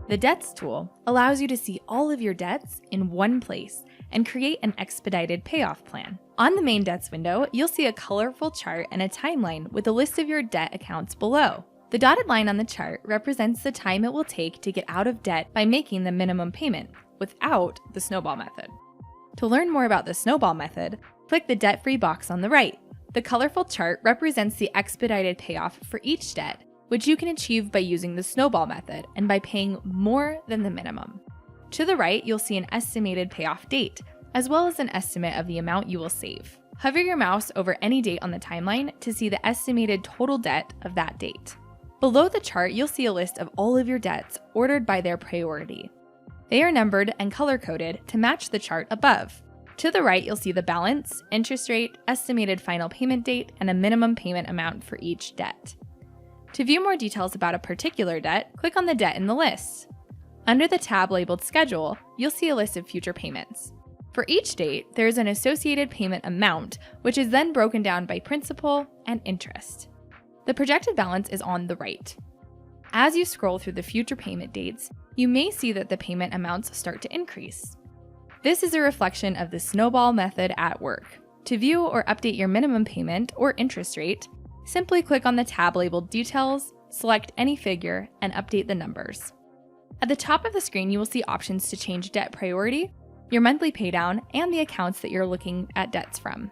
The Debts tool allows you to see all of your debts in one place and create an expedited payoff plan. On the main debts window, you'll see a colorful chart and a timeline with a list of your debt accounts below. The dotted line on the chart represents the time it will take to get out of debt by making the minimum payment, without the snowball method. To learn more about the snowball method, click the debt-free box on the right. The colorful chart represents the expedited payoff for each debt, which you can achieve by using the snowball method and by paying more than the minimum. To the right, you'll see an estimated payoff date, as well as an estimate of the amount you will save. Hover your mouse over any date on the timeline to see the estimated total debt of that date. Below the chart, you'll see a list of all of your debts ordered by their priority. They are numbered and color-coded to match the chart above. To the right, you'll see the balance, interest rate, estimated final payment date, and a minimum payment amount for each debt. To view more details about a particular debt, click on the debt in the list. Under the tab labeled Schedule, you'll see a list of future payments. For each date, there is an associated payment amount, which is then broken down by principal and interest. The projected balance is on the right. As you scroll through the future payment dates, you may see that the payment amounts start to increase. This is a reflection of the snowball method at work. To view or update your minimum payment or interest rate, simply click on the tab labeled Details, select any figure, and update the numbers. At the top of the screen, you will see options to change debt priority, your monthly paydown, and the accounts that you're looking at debts from.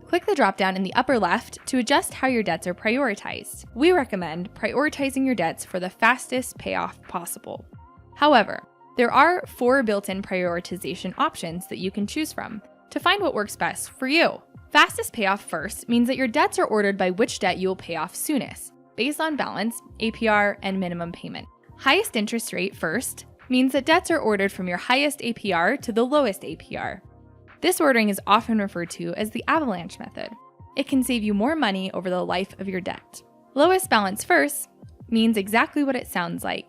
Click the drop-down in the upper left to adjust how your debts are prioritized. We recommend prioritizing your debts for the fastest payoff possible. However, there are 4 built-in prioritization options that you can choose from to find what works best for you. Fastest payoff first means that your debts are ordered by which debt you will pay off soonest, based on balance, APR, and minimum payment. Highest interest rate first means that debts are ordered from your highest APR to the lowest APR. This ordering is often referred to as the avalanche method. It can save you more money over the life of your debt. Lowest balance first means exactly what it sounds like.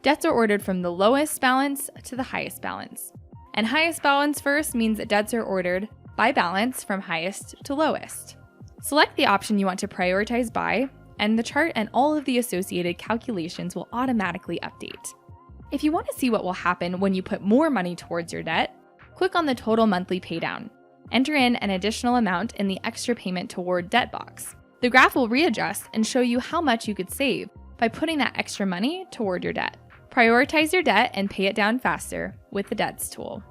Debts are ordered from the lowest balance to the highest balance. And highest balance first means that debts are ordered by balance from highest to lowest. Select the option you want to prioritize by, and the chart and all of the associated calculations will automatically update. If you want to see what will happen when you put more money towards your debt, click on the total monthly paydown. Enter in an additional amount in the extra payment toward debt box. The graph will readjust and show you how much you could save by putting that extra money toward your debt. Prioritize your debt and pay it down faster with the Debts tool.